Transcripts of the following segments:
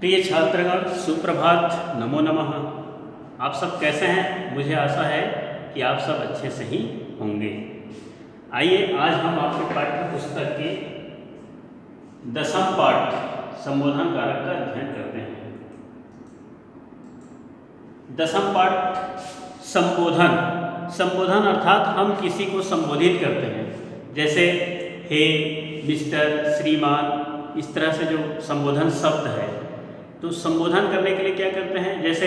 प्रिय छात्रगण, सुप्रभात, नमो नमः। आप सब कैसे हैं? मुझे आशा है कि आप सब अच्छे से ही होंगे। आइए आज हम आपके पाठ्य पुस्तक के 10वां पाठ संबोधन कारक का अध्ययन करते हैं। 10वां पाठ संबोधन। संबोधन अर्थात हम किसी को संबोधित करते हैं, जैसे हे, मिस्टर, श्रीमान, इस तरह से जो संबोधन शब्द है। तो संबोधन करने के लिए क्या करते हैं? जैसे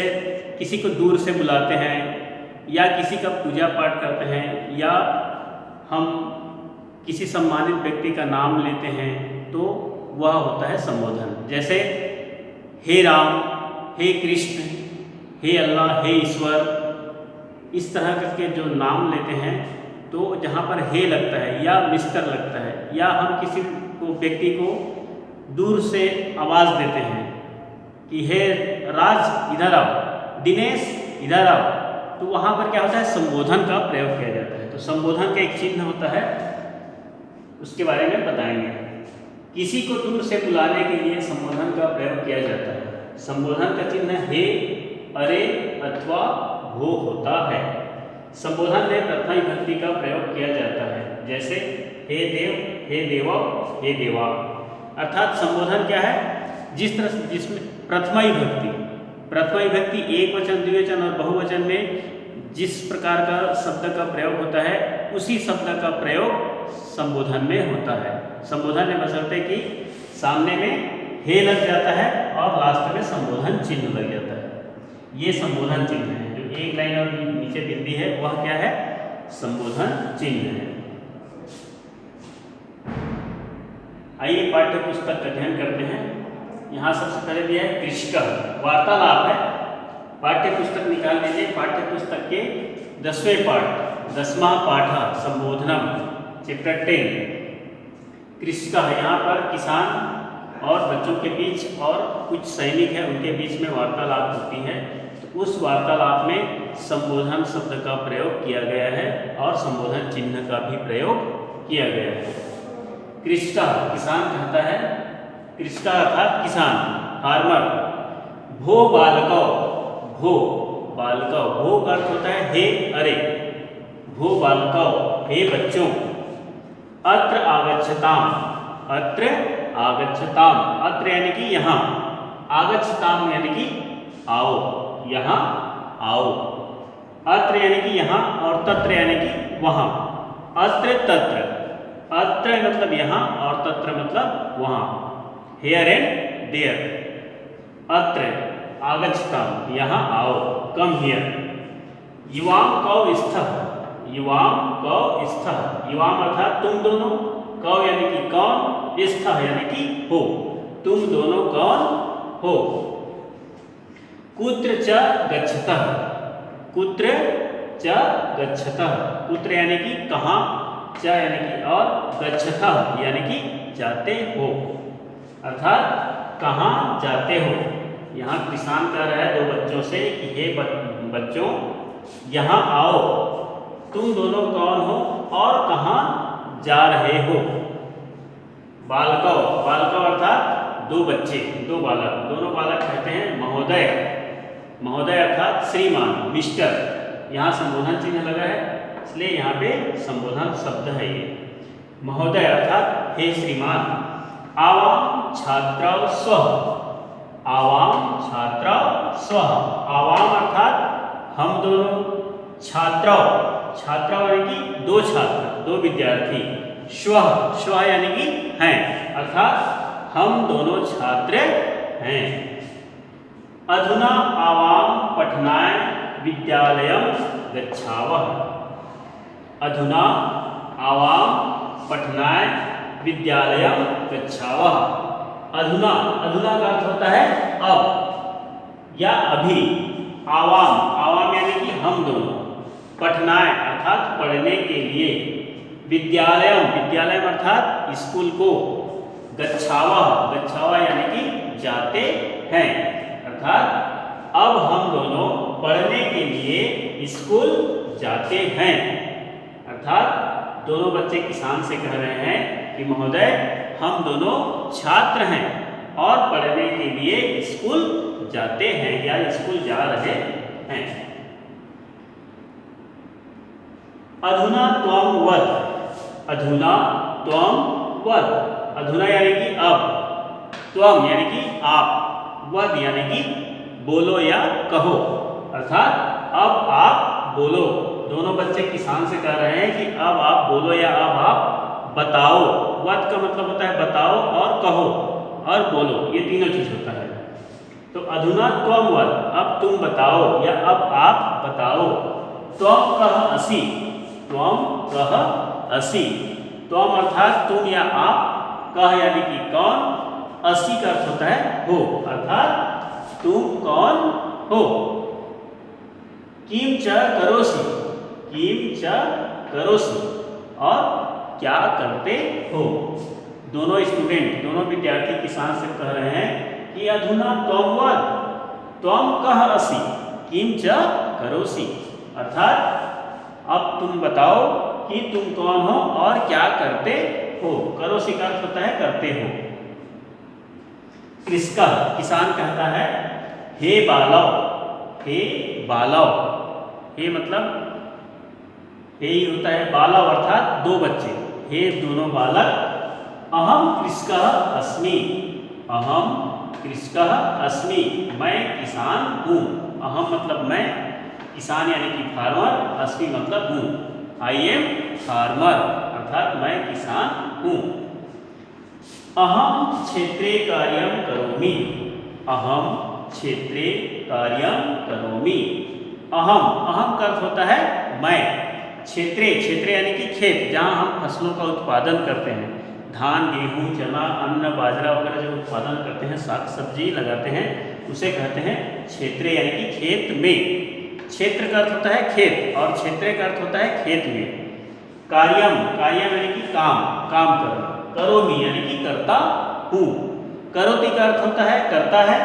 किसी को दूर से बुलाते हैं या किसी का पूजा पाठ करते हैं या हम किसी सम्मानित व्यक्ति का नाम लेते हैं, तो वह होता है संबोधन। जैसे हे राम, हे कृष्ण, हे अल्लाह, हे ईश्वर, इस तरह के जो नाम लेते हैं, तो जहाँ पर हे लगता है या मिस्टर लगता है, या हम किसी को व्यक्ति को दूर से आवाज़ देते हैं कि हे राज इधर आओ, दिनेश इधर आओ, तो वहाँ पर क्या होता है? संबोधन का प्रयोग किया जाता है। तो संबोधन का एक चिन्ह होता है, उसके बारे में बताएंगे। किसी को दूर से बुलाने के लिए संबोधन का प्रयोग किया जाता है। संबोधन का चिन्ह हे, अरे अथवा भो होता है। संबोधन में प्रथमा विभक्ति का प्रयोग किया जाता है, जैसे हे देव, हे देव, हे देवा। अर्थात संबोधन क्या है? जिसमें प्रथमा विभक्ति एक वचन, द्विवचन और बहुवचन में जिस प्रकार का शब्द का प्रयोग होता है, उसी शब्द का प्रयोग संबोधन में होता है। संबोधन में बशर्ते कि सामने में हे लग जाता है और लास्ट में संबोधन चिन्ह लग जाता है। ये संबोधन चिन्ह है। जो एक लाइन और नीचे बिंदी है, वह क्या है? संबोधन चिन्ह है। आइए पाठ्य पुस्तक का अध्ययन करते हैं। यहाँ सबसे पहले दिया है कृषिका, वार्तालाप है। पाठ्य पुस्तक निकाल लीजिए। पाठ्य पुस्तक के 10वें पाठ, 10वां पाठ संबोधनम, चैप्टर 10 कृषिका है। यहाँ पर किसान और बच्चों के बीच और कुछ सैनिक हैं, उनके बीच में वार्तालाप होती है। तो उस वार्तालाप में संबोधन शब्द का प्रयोग किया गया है और संबोधन चिन्ह का भी प्रयोग किया गया है। कृषिका, किसान कहता है, कृषिका अर्थात किसान, फार्मर। भो बालकौ, भो बालकौ, भो का अर्थ होता है हे, अरे। भो बालकौ, हे बच्चों। अत्र आगच्छताम, अत्र आगच्छताम, अत्र यानी कि यहाँ, आगच्छताम यानी कि आओ, यहाँ आओ। अत्र यानी कि यहाँ और तत्र यानी कि वहाँ। अत्र तत्र, अत्र मतलब यहाँ और तत्र मतलब वहाँ। Here and there. अत्र आगच्छताम, यहाँ आओ, कम हियर। युवाम कौ स्थः, युवाम कौ स्थः, युवाम अर्थात तुम दोनों, कौ यानी कि कौन, स्थः यानी कि हो, तुम दोनों कौन हो। कुत्र च गच्छतः, कुत्र च गच्छतः, कुत्र यानी कि कहाँ, च यानी कि और, गच्छतः यानी कि जाते हो, अर्थात कहाँ जाते हो। यहाँ किसान कह रहा है दो बच्चों से कि हे बच्चों, यहाँ आओ, तुम दोनों कौन हो और कहाँ जा रहे हो। बालकौ, बालकौ अर्थात दो बच्चे, दो बालक, दोनों बालक कहते हैं महोदय। महोदय अर्थात श्रीमान, मिस्टर। यहाँ संबोधन चिन्ह लगा है, इसलिए यहाँ पे संबोधन शब्द है ये। महोदय अर्थात हे श्रीमान। आवाम छात्राः स्वः, आवाम छात्राः स्वः, आवाम अर्थात हम दोनों, छात्राः, छात्राः यानी कि दो छात्र, दो विद्यार्थी। स्वः, स्वः यानी कि हैं, अर्थात हम दोनों छात्र हैं। अधुना आवाम पठनाय विद्यालयं गच्छावः, अधुना आवाम पठनाय विद्यालयं गच्छावः। अधुना, अधुना का अर्थ होता है अब या अभी। आवाम, आवाम यानी कि हम दोनों। पठनाय अर्थात पढ़ने के लिए। विद्यालयम, विद्यालयम अर्थात स्कूल को। गच्छावः, गच्छावः यानी कि जाते हैं, अर्थात अब हम दोनों पढ़ने के लिए स्कूल जाते हैं। अर्थात दोनों बच्चे किसान से कह रहे हैं कि महोदय, हम दोनों छात्र हैं और पढ़ने के लिए स्कूल जाते हैं या स्कूल जा रहे हैं। अधुना त्वं वद, अधुना त्वं वद, अधुना यानी कि अब, त्वं यानी कि आप, वद यानी कि बोलो या कहो, अर्थात अब आप बोलो। दोनों बच्चे किसान से कह रहे हैं कि अब आप बोलो या अब आप बताओ। वद का मतलब होता है बताओ और कहो और बोलो, ये तीनों चीज होता है। तो अधुना त्वं वद, अब तुम बताओ या अब आप बताओ। त्वं कह असि, त्वं कह असि, त्वं अर्थात तुम या आप, कह यानी कि कौन, असि का अर्थ होता है हो, अर्थात तुम कौन हो। किम च करोसि, किम च करोसि, और क्या करते हो। दोनों स्टूडेंट, दोनों विद्यार्थी किसान से कह रहे हैं कि अधुना त्वं वद, त्वं कह असि, किम च करोसि, अर्थात अब तुम बताओ कि तुम कौन हो और क्या करते हो। करोसि का अर्थ होता है करते हो। कृषक, किसान कहता है हे बालव, हे बालव, हे मतलब हे ही होता है, बालव अर्थात दो बच्चे, हे दोनों बालक। अहम कृषकः अस्मि, अहम कृषकः अस्मि, मैं किसान हूँ। अहम मतलब मैं, किसान यानी कि फार्मर, अस्मि मतलब हूँ, आई एम फार्मर, अर्थात मैं किसान हूँ। अहम क्षेत्रे कार्यं करोमि, अहम क्षेत्रे कार्यं करोमि। अहम, अहम का अर्थ होता है मैं। क्षेत्रे, क्षेत्र यानी कि खेत, जहाँ हम फसलों का उत्पादन करते हैं, धान, गेहूँ, चना, अन्न, बाजरा वगैरह जो उत्पादन करते हैं, साग सब्जी लगाते हैं, उसे कहते हैं क्षेत्रे यानी कि खेत में। क्षेत्र का अर्थ होता है खेत और क्षेत्रे का अर्थ होता है खेत में। कार्यम, कार्यम यानी कि काम, काम करना। करोमि यानी कि करता हूँ। करोति का अर्थ होता है करता है,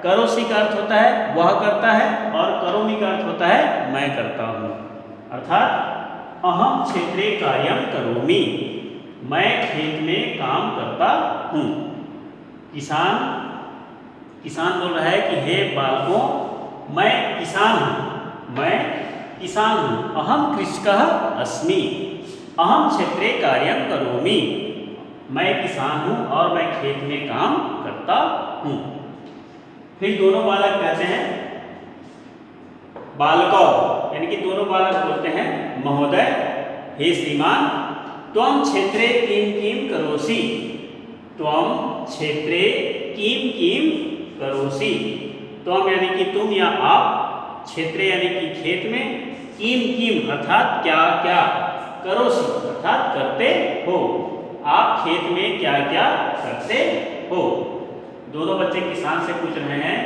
करोसि का अर्थ होता है वह करता है, और करोमि का अर्थ होता है मैं करता हूँ। अर्थात अहम क्षेत्रे कार्यं करोमि, मैं खेत में काम करता हूँ। किसान, किसान बोल रहा है कि हे बालकों, मैं किसान हूँ, मैं किसान हूँ। अहम कृषकः अस्मि, अहम क्षेत्रे कार्यं करोमि, मैं किसान हूँ और मैं खेत में काम करता हूँ। फिर दोनों बालक कहते हैं बालकौ, यानी कि दोनों बालक बोलते हैं महोदय, हे श्रीमान, त्वं क्षेत्रे किं किं करोसि, त्वं क्षेत्रे किं किं करोसि। त्वं यानी कि तुम या आप, क्षेत्रे यानी कि खेत में, किम किम अर्थात क्या क्या, करोसि अर्थात करते हो, आप खेत में क्या क्या करते हो। दोनों बच्चे किसान से पूछ रहे हैं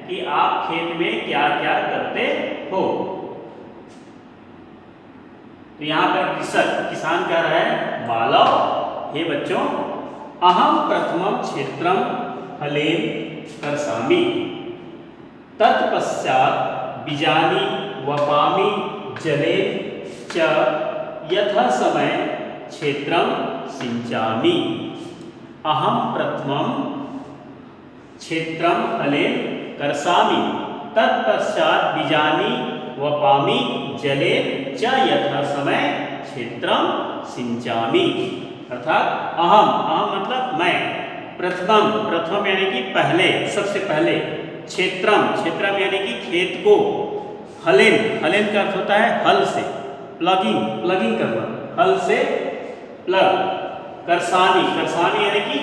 कि आप खेत में क्या क्या करते हो। तो यहाँ पर कृषक, किसान कह रहा है बालव, हे बच्चों, अहम प्रथमं क्षेत्रं हलेन कर्षामि, तत्पश्चात् बीजानि वपामि जलेन च यथा समय क्षेत्रं सिंचामि। अहम प्रथमं क्षेत्रं हलेन कर्षामि, तत्पश्चात् बीजानि वपामि जलेन च यथा समय क्षेत्रं सिंचामि। अर्थात अहम, अहम मतलब मैं, प्रथमम, प्रथम यानी कि पहले, सबसे पहले, क्षेत्रम, क्षेत्रम यानी कि खेत को, हलेन, हलेन का अर्थ होता है हल से, प्लगिंग, प्लगिंग करना, हल से प्लग। कर्षामि, कर्षामि यानी कि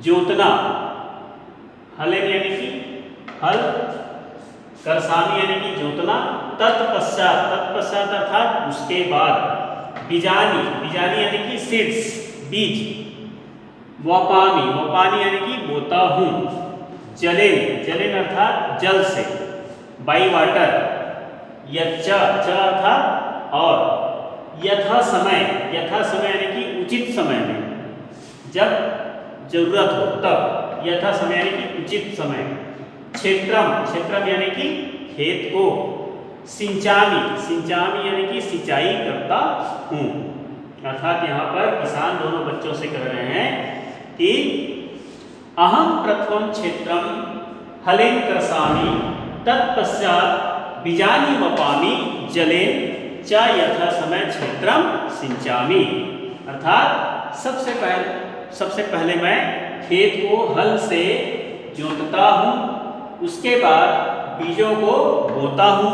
जोतना, हलेन यानी कि हल, कर्षामि यानी कि जोतना। तत्पश्चात, तत्पश्चात अर्थात उसके बाद। बीजानि, बीजानि यानी कि सीड्स, बीज। वपामि, वपामि यानी कि बोता हूँ। जलेन, जलेन अर्थात जल से, बाई वाटर। यच्च, च अर्थात और। यथा समय, यथा समय यानी कि उचित समय में, जब जरूरत हो तब। यथा समय यानी कि उचित समय। क्षेत्रम, क्षेत्रम यानी कि खेत को। सिंचामि, सिंचामि यानी कि सिंचाई करता हूँ। अर्थात यहाँ पर किसान दोनों बच्चों से कह रहे हैं कि अहम प्रथमं क्षेत्रं हलेन क्रसामि तत्पश्चात् बीजानि वपामि जलेन च यथा समय क्षेत्रम सिंचामि। अर्थात सबसे पहले मैं खेत को हल से जोतता हूँ, उसके बाद बीजों को बोता हूँ।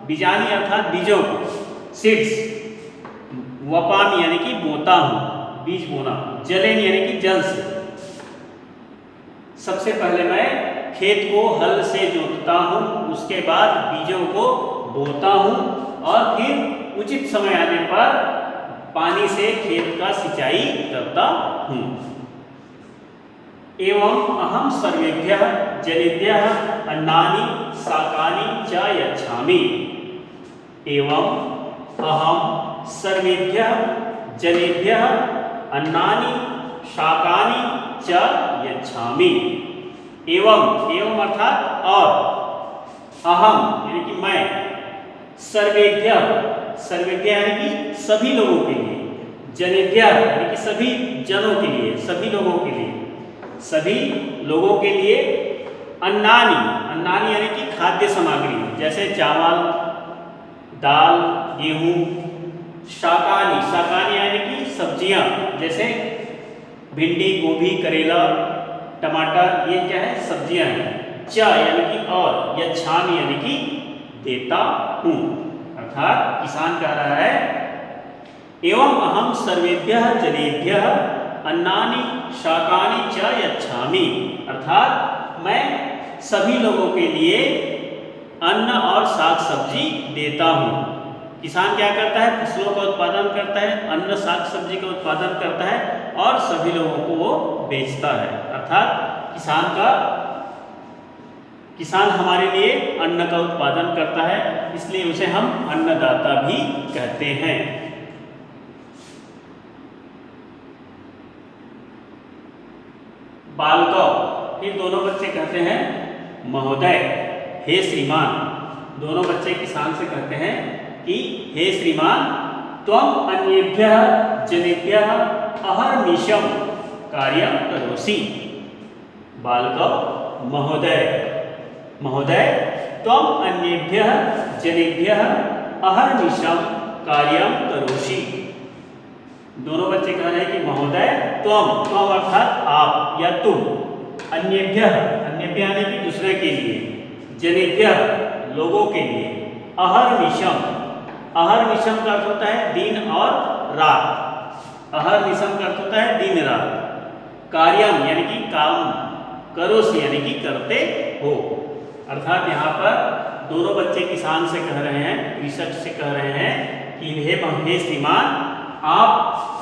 बीजानी अर्थात बीजों को, सीड्स, वपामि यानी कि बोता हूँ, बीज बोना, जलेन यानी कि जल से। सबसे पहले मैं खेत को हल से जोतता हूँ, उसके बाद बीजों को बोता हूँ और फिर उचित समय आने पर पानी से खेत का सिंचाई करता हूँ। एवं अहम सर्वेभ्यः जनेभ्यः अन्नानि शाकानि च यच्छामि। एवं अहम सर्वेभ्यः जनेभ्यः अन्नानि शाकानि च यच्छामि। एवं अर्थात और, अहम यानी कि मैं, सर्वेभ्यः यानी कि सभी लोगों के लिए, जनेभ्यः यानी कि सभी जनों के लिए, सभी लोगों के लिए, सभी लोगों के लिए, अन्नानि यानी कि खाद्य सामग्री जैसे चावल, दाल, गेहूँ, शाकानि यानी कि सब्जियां जैसे भिंडी, गोभी, करेला, टमाटर, ये क्या है, सब्जियां हैं। च यानी कि और, यच्छामि यानी कि देता हूँ। अर्थात किसान कह रहा है एवं अहम सर्वेभ्यः जनेभ्यः अन्नानि शाकानि च यच्छामि। अर्थात मैं सभी लोगों के लिए अन्न और साग सब्जी देता हूँ। किसान क्या करता है, फसलों का उत्पादन करता है, अन्न साग सब्जी का उत्पादन करता है और सभी लोगों को वो बेचता है। अर्थात किसान हमारे लिए अन्न का उत्पादन करता है, इसलिए उसे हम अन्नदाता भी कहते हैं। बालकौ, फिर दोनों बच्चे कहते हैं महोदय, हे श्रीमान। दोनों बच्चे किसान से कहते हैं कि हे श्रीमान, त्वम अन्येभ्यः जनेभ्यः अहर्निशं कार्यं करोसि। बालकौ, महोदय, त्वम अन्येभ्यः जनेभ्यः अहर्निशं कार्यं करोसि। दोनों बच्चे कह रहे हैं कि महोदय, त्वम अर्थात आप या तुम, अन्येभ्यः यानी कि दूसरे के लिए, जनेभ्यः लोगों के लिए, अहर्निशं का अर्थ होता है दिन और रात। अहर्निशं का अर्थ होता है दिन रात। कार्यम यानी कि काम, करोसि यानी कि करते हो। अर्थात यहाँ पर दोनों बच्चे किसान से कह रहे हैं, कृषक से कह रहे हैं कि हे श्रीमान, आप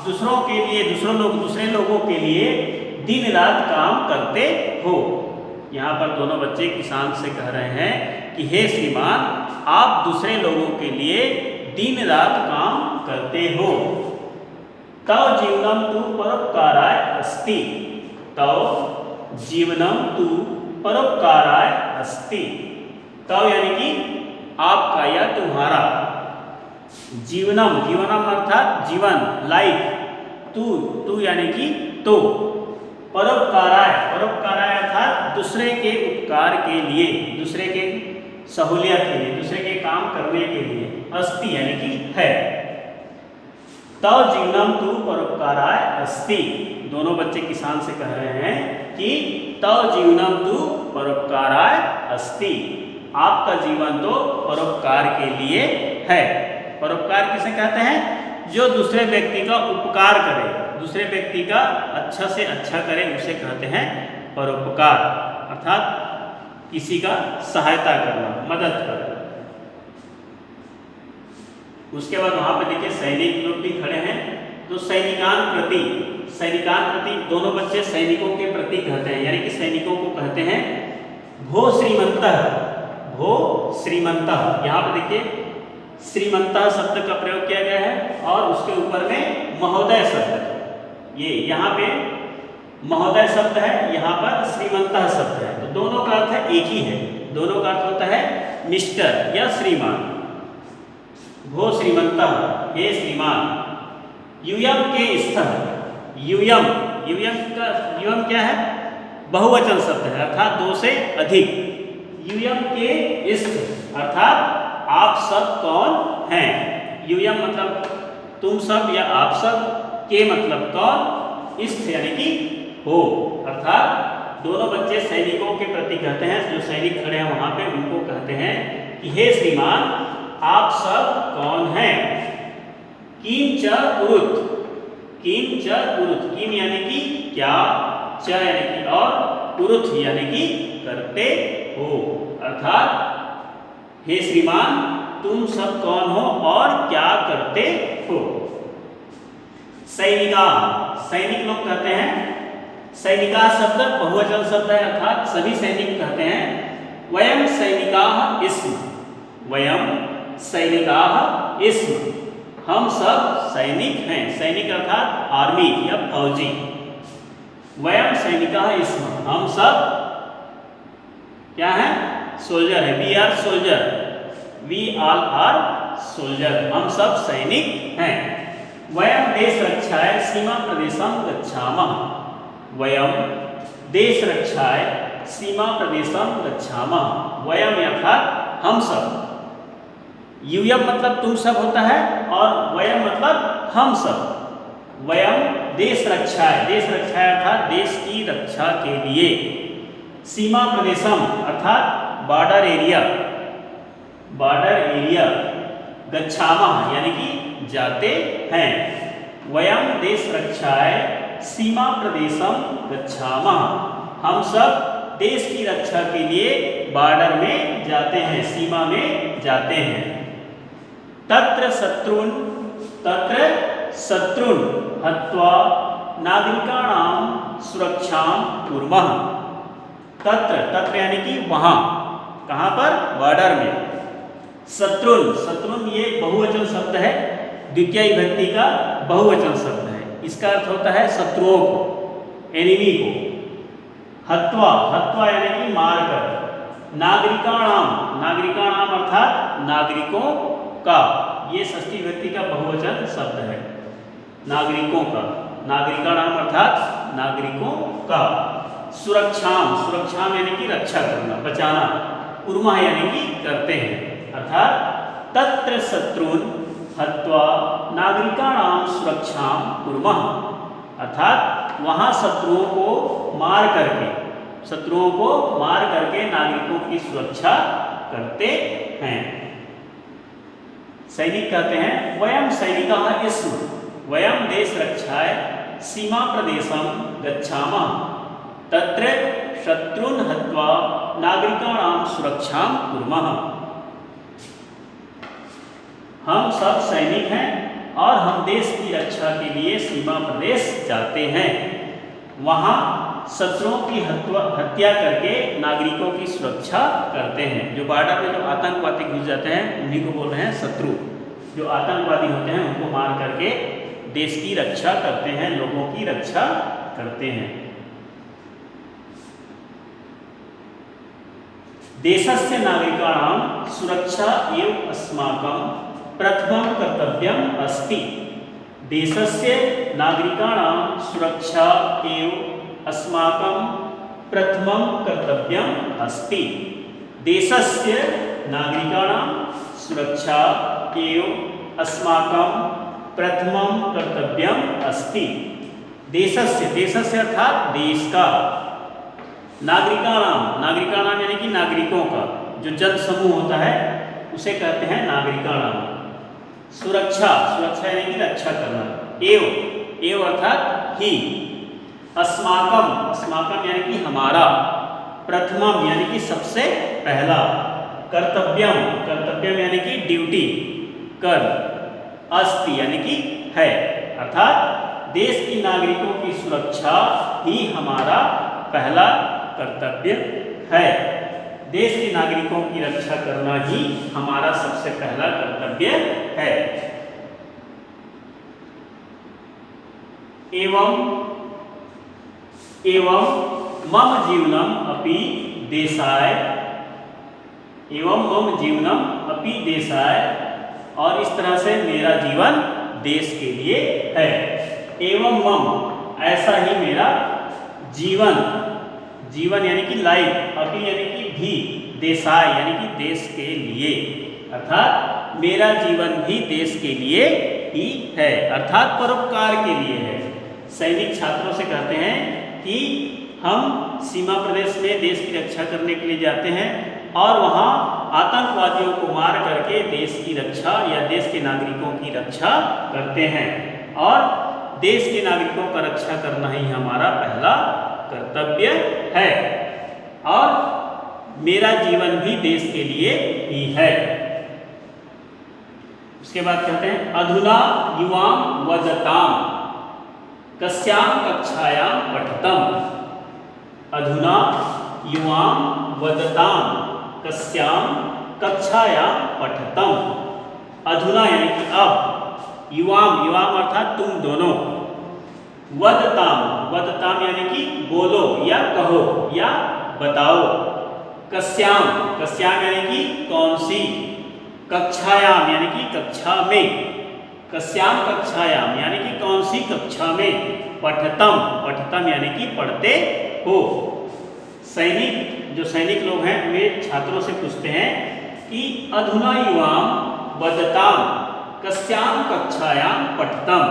दूसरे लोगों के लिए दिन रात काम करते हो। यहाँ पर दोनों बच्चे किसान से कह रहे हैं कि हे श्रीमान, आप दूसरे लोगों के लिए दिन रात काम करते हो। तव जीवनम तु परोपकाराय अस्ति। तव जीवनम तु परोपकाराय अस्ति। तव यानी कि आपका या तुम्हारा, जीवनम अर्थात जीवन, लाइफ, तू यानी कि तो, परोपकाराय अर्थात दूसरे के उपकार के लिए, दूसरे के सहूलियत के लिए, दूसरे के काम करने के लिए, अस्ति यानी कि है। तव जीवनम तु परोपकाराय अस्ति। दोनों बच्चे किसान से कह रहे हैं कि तव जीवनम तु परोपकाराय अस्ति। आपका जीवन तो परोपकार के लिए है। परोपकार किसे कहते हैं? जो दूसरे व्यक्ति का उपकार करे, दूसरे व्यक्ति का अच्छा से अच्छा करे, उसे कहते हैं परोपकार। अर्थात किसी का सहायता करना, मदद करना। उसके बाद वहां पे देखिए सैनिक लोग भी खड़े हैं, तो सैनिकान प्रति दोनों बच्चे सैनिकों के प्रति कहते हैं, यानी कि सैनिकों को कहते हैं भो श्रीमंतः। यहाँ पे देखिए श्रीमंतः शब्द का प्रयोग किया गया है और उसके ऊपर में महोदय शब्द, ये यहाँ पे महोदय शब्द है, यहाँ पर श्रीमंतः शब्द है, तो दोनों का अर्थ एक ही है। दोनों का अर्थ होता है मिस्टर या श्रीमान। भो श्रीमंतः, हे श्रीमान। यूयम के स्थल, यूयम क्या है? बहुवचन शब्द है, अर्थात दो से अधिक। यूयम के इष्ट अर्थात आप सब कौन हैं। यूयम मतलब तुम सब या आप सब, के मतलब कौन, इष्ट यानी कि हो, अर्थात दोनों बच्चे सैनिकों के प्रति कहते हैं, जो सैनिक खड़े हैं वहां पे उनको कहते हैं कि हे श्रीमान आप सब कौन हैं। किम च उरुत, किम च उरुत, किम यानी कि क्या, च यानी कि और, उरुत यानी कि करते हो, अर्थात हे श्रीमान तुम सब कौन हो और क्या करते हो। सैनिका, सैनिक लोग कहते हैं, सैनिका शब्द बहुवचन शब्द है, अर्थात सभी सैनिक कहते हैं। वयम सैनिकाः इस्म, वयम सैनिकाः इस्म, हम सब सैनिक हैं। सैनिक अर्थात आर्मी या फौजी। वयम सैनिकाः इस्म, हम सब क्या है, सोल्जर है। We are soldier, we all are soldier, हम सब सैनिक हैं। वयम देश रक्षाय सीमा प्रदेशम गच्छामः, वयम देश रक्षाय सीमा प्रदेशम गच्छामः, वयम अर्थात हम सब। यूयम मतलब तुम सब होता है और वयम मतलब हम सब। वयम देश रक्षाय, देश रक्षाय अर्थात देश की रक्षा के लिए। सीमा प्रदेशम अर्थात बॉर्डर एरिया, बॉर्डर एरिया। गच्छामः यानी कि जाते हैं। वयम देश रक्षाय सीमा प्रदेशम गच्छामः, हम सब देश की रक्षा के लिए बॉर्डर में जाते हैं, सीमा में जाते हैं। तत्र शत्रुन, तत्र शत्रुन हत्वा नागरिकाणां सुरक्षां कुर्मः। तत्र, तत्र यानी कि वहां, कहां पर, बॉर्डर में। शत्रुन, शत्रुन ये बहुवचन शब्द है, द्वितीय विभक्ति का बहुवचन शब्द है। इसका अर्थ होता है शत्रुओं को, एनिमी को। हत्वा, हत्वा यानी कि मारकर। नागरिकाणाम, नागरिकाणाम अर्थात नागरिकों का, ये षष्ठी विभक्ति का बहुवचन शब्द है, नागरिकों का। नागरिकाणाम अर्थात नागरिकों का। सुरक्षाम, सुरक्षाम यानी कि रक्षा करना, बचाना। कुर्मः यानी कि करते हैं, अर्थात तत्र शत्रुन हत्वा नागरिकाणां सुरक्षां कुर्मः, अर्थात वहां शत्रुओं को मार करके, शत्रुओं को मार करके नागरिकों की सुरक्षा करते हैं। सैनिक कहते हैं वयम सैनिकाः इस्म, वयम देश रक्षाय सीमा प्रदेशम गच्छामः, तत्र शत्रुन हत्वा नागरिकाणां सुरक्षां कुर्मः। हम सब सैनिक हैं और हम देश की रक्षा के लिए सीमा प्रदेश जाते हैं, वहां शत्रुओं की हत्या करके नागरिकों की सुरक्षा करते हैं। जो बॉर्डर में जो आतंकवादी घुस जाते हैं उन्हीं को बोल रहे हैं शत्रु। जो आतंकवादी होते हैं उनको मार करके देश की रक्षा करते हैं, लोगों की रक्षा करते हैं। देशस्य नागरिकाणां सुरक्षा एव अस्माकं प्रथमं कर्तव्यम् अस्ति। देशस्य नागरिकाणां सुरक्षा एव अस्माकं प्रथमं कर्तव्यम् अस्ति। देशस्य नागरिकाणां सुरक्षा एव अस्माकं प्रथमं कर्तव्यम् अस्ति। देशस्य, देशस्य अर्थात देश का। नागरिकाणां, नागरिकाणां यानी कि नागरिकों का, जो जन समूह होता है उसे कहते हैं नागरिकाणां। सुरक्षा, सुरक्षा यानी कि रक्षा करना। एव, एव अर्थात ही। अस्माकम, अस्माकम यानी कि हमारा। प्रथमम यानी कि सबसे पहला। कर्तव्यम, कर्तव्यम यानी कि ड्यूटी, कर। अस्ति यानी कि है, अर्थात देश की नागरिकों की सुरक्षा ही हमारा पहला कर्तव्य है। देश के नागरिकों की रक्षा करना ही हमारा सबसे पहला कर्तव्य है। एवं एवं मम जीवनम अपि देशाय, एवं मम जीवनम अपि देशाय, और इस तरह से मेरा जीवन देश के लिए है। एवं मम, ऐसा ही मेरा जीवन, जीवन यानी कि लाइफ, अपि यानी कि भी, देशाय यानी कि देश के लिए, अर्थात मेरा जीवन भी देश के लिए ही है, अर्थात परोपकार के लिए है। सैनिक छात्रों से कहते हैं कि हम सीमा प्रदेश में देश की रक्षा करने के लिए जाते हैं और वहाँ आतंकवादियों को मार करके देश की रक्षा या देश के नागरिकों की रक्षा करते हैं, और देश के नागरिकों का रक्षा करना ही हमारा पहला कर्तव्य है, और मेरा जीवन भी देश के लिए ही है। उसके बाद कहते हैं अधुना युवां वदतां कस्यां कक्षायां पठितम्। अधुना युवां वदतां कस्यां कक्षायां पठितम्। अधुना यानी कि अब, युवां, युवां अर्थात तुम दोनों, वदतां, वदतां यानी कि बोलो या कहो या बताओ, कस्याम, कस्याम यानी कि कौन सी, कक्षायाम यानी कि कक्षा में, कस्याम कक्षायाम यानी कि कौन सी कक्षा में, पठतम, पठतम यानी कि पढ़ते हो। सैनिक, जो सैनिक लोग हैं वे छात्रों से पूछते हैं कि अधुना युवाम वदताम कस्याम कक्षायाम पठतम।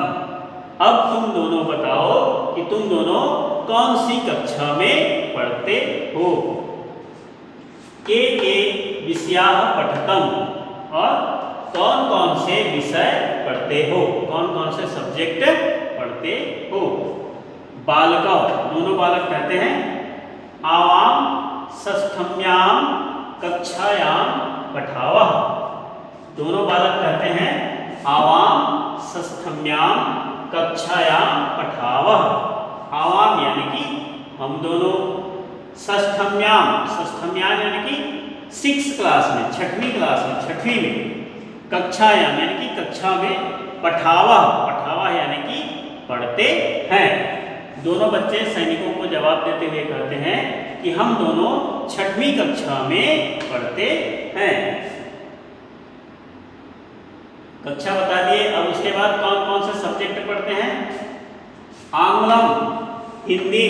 अब तुम दोनों बताओ कि तुम दोनों कौन सी कक्षा में पढ़ते हो। के विषयाः पठतम, और कौन कौन से विषय पढ़ते हो, कौन कौन से सब्जेक्ट पढ़ते हो। बालकौ, दोनों बालक कहते हैं आवाम षष्ठम्यां कक्षायां पठावः। दोनों बालक कहते हैं आवाम षष्ठम्यां कक्षायां पठावः। आवाम यानी कि हम दोनों, षष्ठम्यां, षष्ठम्यां यानी कि 6th क्लास में, 6वीं क्लास में, 6वीं में, कक्षायां यानी कि कक्षा में, पठावः, पठावः यानी कि पढ़ते हैं। दोनों बच्चे सैनिकों को जवाब देते हुए कहते हैं कि हम दोनों 6वीं कक्षा में पढ़ते हैं। कक्षा बता दिए। अब उसके बाद कौन कौन से सब्जेक्ट पढ़ते हैं। आंग्लम, हिंदी,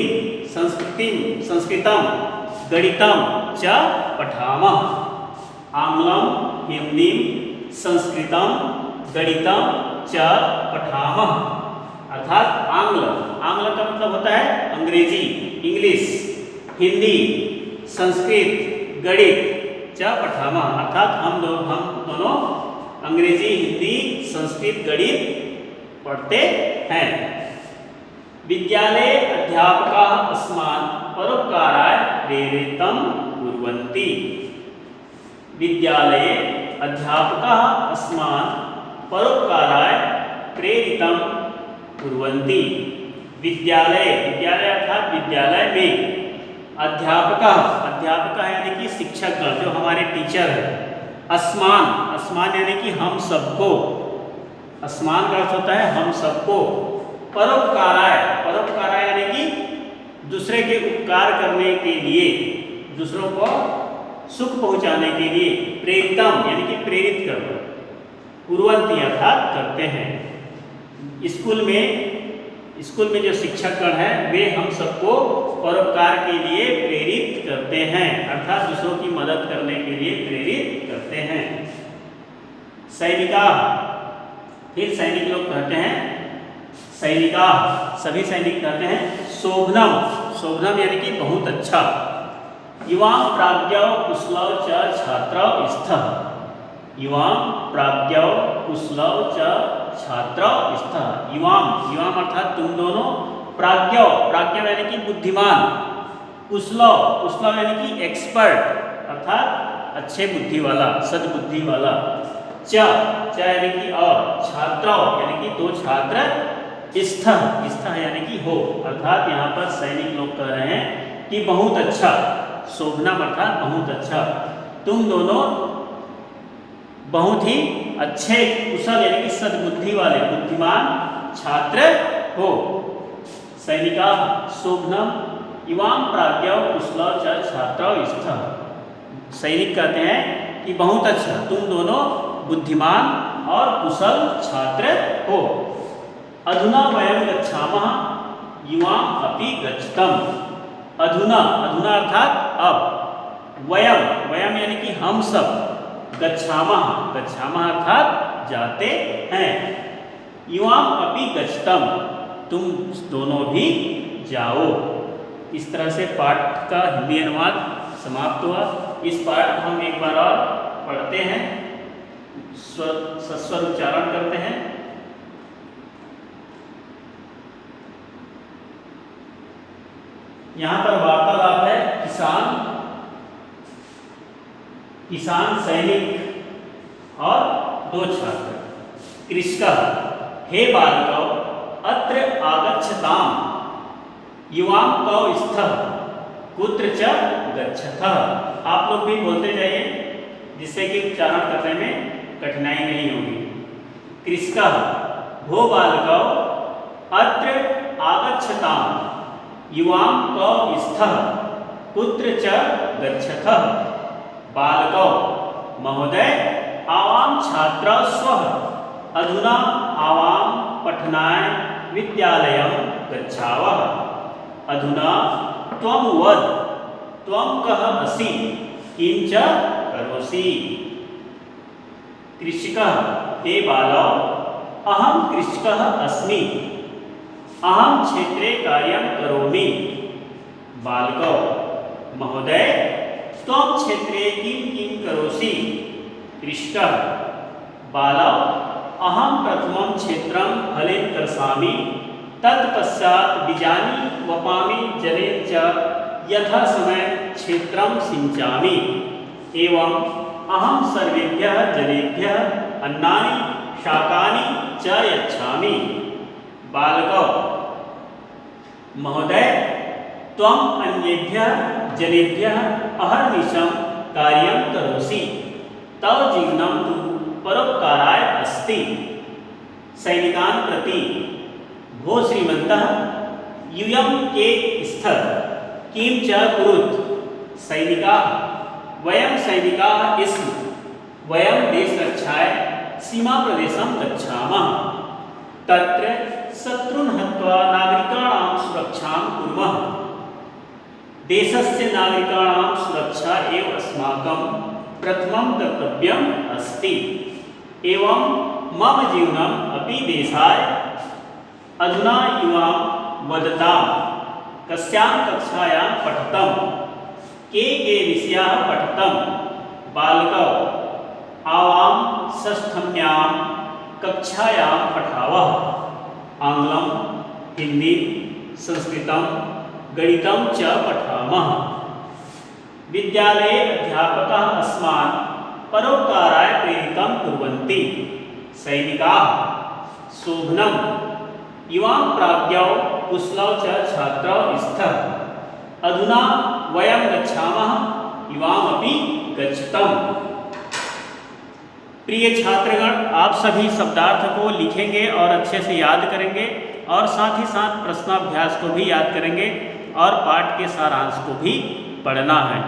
संस्कृतिम, संस्कृतम, गणितम च पठामः। आंग्लम, हिंदी, संस्कृतम, गणितम च पठामः। अर्थात आंग्ल, आंग्ल का मतलब होता है अंग्रेजी, इंग्लिश, हिंदी, संस्कृत, गणित च पठामः, अर्थात हम दोनों अंग्रेजी, हिंदी, संस्कृत, गणित पढ़ते हैं। विद्यालये अध्यापकाः अस्मान् परोपकाराय प्रेरितं कुर्वन्ति। विद्यालये अध्यापकाः अस्मान् परोपकाराय प्रेरितं कुर्वन्ति। विद्यालय, विद्यालय अर्थात विद्यालय में, अध्यापकाः, अध्यापकाः यानी कि शिक्षकगण, जो हमारे टीचर हैं। अस्मान, अस्मान यानी कि हम सबको, अस्मान का अर्थ होता है हम सबको। परोपकाराय, परोपकाराय यानी कि दूसरे के उपकार करने के लिए, दूसरों को सुख पहुंचाने के लिए, प्रेरितम यानी कि प्रेरित करना, कुर्वन्ति अर्थात करते हैं। स्कूल में जो शिक्षकगण हैं वे हम सबको परोपकार के लिए प्रेरित करते हैं, अर्थात दूसरों की मदद करने के लिए प्रेरित करते हैं। सैनिका, फिर सैनिक लोग कहते हैं, सैनिका, सभी सैनिक कहते हैं शोभनम, शोभनम यानी कि बहुत अच्छा। युवां प्राज्ञौ कुशलौ च छात्रौ स्थः। युवां प्राज्ञौ कुशलौ च छात्रौ स्थः। युवां, युवां अर्थात तुम दोनों, प्राज्ञौ, प्राज्ञौ यानी कि बुद्धिमान, कुशलौ, कुशलौ यानी कि एक्सपर्ट अर्थात अच्छे बुद्धि वाला, सद्बुद्धि वाला। च, च यानी कि और, छात्रौ यानी कि दो छात्र, स्थः, स्थः यानी कि हो, अर्थात यहाँ पर सैनिक लोग कह रहे हैं कि बहुत अच्छा, शोभनम अर्थात बहुत अच्छा, तुम दोनों बहुत ही अच्छे, कुशल यानी कि सद्बुद्धि वाले, बुद्धिमान छात्र हो। सैनिका शोभनम युवां प्राज्ञौ कुशलौ च छात्रौ स्थः। सैनिक कहते हैं कि बहुत अच्छा, तुम दोनों बुद्धिमान और कुशल छात्र हो। अधुना वयं गच्छामः युवां अपि गच्छतम्। अधुना, अधुना अर्थात अब, वयम, वयम यानी कि हम सब, गच्छामः, गच्छामः अर्थात जाते हैं, युवाम अपि गच्छतम, तुम दोनों भी जाओ। इस तरह से पाठ का हिंदी अनुवाद समाप्त हुआ। इस पाठ को हम एक बार और पढ़ते हैं, सस्वर उच्चारण करते हैं। यहाँ पर वार्तालाप है किसान सैनिक और दो छात्र। कृषकः, हे बालकौ अत्र आगच्छताम्, युवां कौ स्थः, कुत्र च गच्छतः। आप लोग भी बोलते जाइए, जिससे कि उच्चारण करने में कठिनाई नहीं होगी। कृषकः, भो बालकौ अत्र आगच्छताम्, युवां कौ स्थः, कुत्र च गच्छतः। बालकौ, महोदय आवां छात्रा स्वः, अधुना आवां पठनाय विद्यालयं गच्छावः। अधुना त्वं वद, त्वं कः असि, किं च करोसि। कृषकः, हे बालौ अहं कृषकः अस्मि, अहं क्षेत्रे कार्यं करोमि। बालकौ, महोदय त्वं क्षेत्रे किं किं करोसि। कृषकः, बालौ अहं प्रथमं क्षेत्रं फलेन कर्षामि, तत्पश्चात् बीजानि वपामि, जलेन च यथासमये क्षेत्रं सिञ्चामि, एवं अहं सर्वेभ्यः जनेभ्यः अन्नानि शाकानि च यच्छामि। बालकौ, महोदय त्वं अन्येभ्यः जनेभ्यः अहर्निशं कार्यं करोसि, तव जीवनं तु परोपकाराय अस्ति। सैनिकान् प्रति, भो श्रीमन्तः यूयं के स्थः, किं च कुरुत्। सैनिकाः, वयं सैनिकाः स्म, वयं देशरक्षाय सीमाप्रदेशं गच्छामः, तत्र शत्रून् हत्वा नागरिकाणां सुरक्षां कुर्मः। देशस्य नागरिकाणां सुरक्षा एव अस्माकं प्रथमं कर्तव्यम् अस्ति, एवं मम जीवनम् अपि देशाय। अधुना युवां वदतां, कस्यां कक्षायां पठितं, के विषयाः पठितं। बालकौ, आवां षष्ठम्यां कक्षायां पठावः। आंग्लं, हिंदी, संस्कृतं, गणितं च पठामः। विद्यालये अध्यापकाः अस्मान् परोपकाराय प्रेरितं कुर्वन्ति। सैनिकाः, शोभनं, युवां प्राज्ञौ कुशलौ च छात्रौ स्तः। अधुना वयं गच्छामः, युवामपि गच्छतम्। प्रिय छात्रगण, आप सभी शब्दार्थ को लिखेंगे और अच्छे से याद करेंगे, और साथ ही साथ प्रश्नाभ्यास को भी याद करेंगे, और पाठ के सारांश को भी पढ़ना है।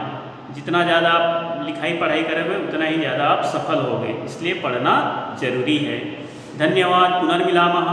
जितना ज़्यादा आप लिखाई पढ़ाई करेंगे उतना ही ज़्यादा आप सफल होंगे, इसलिए पढ़ना जरूरी है। धन्यवाद। पुनर्मिलामः।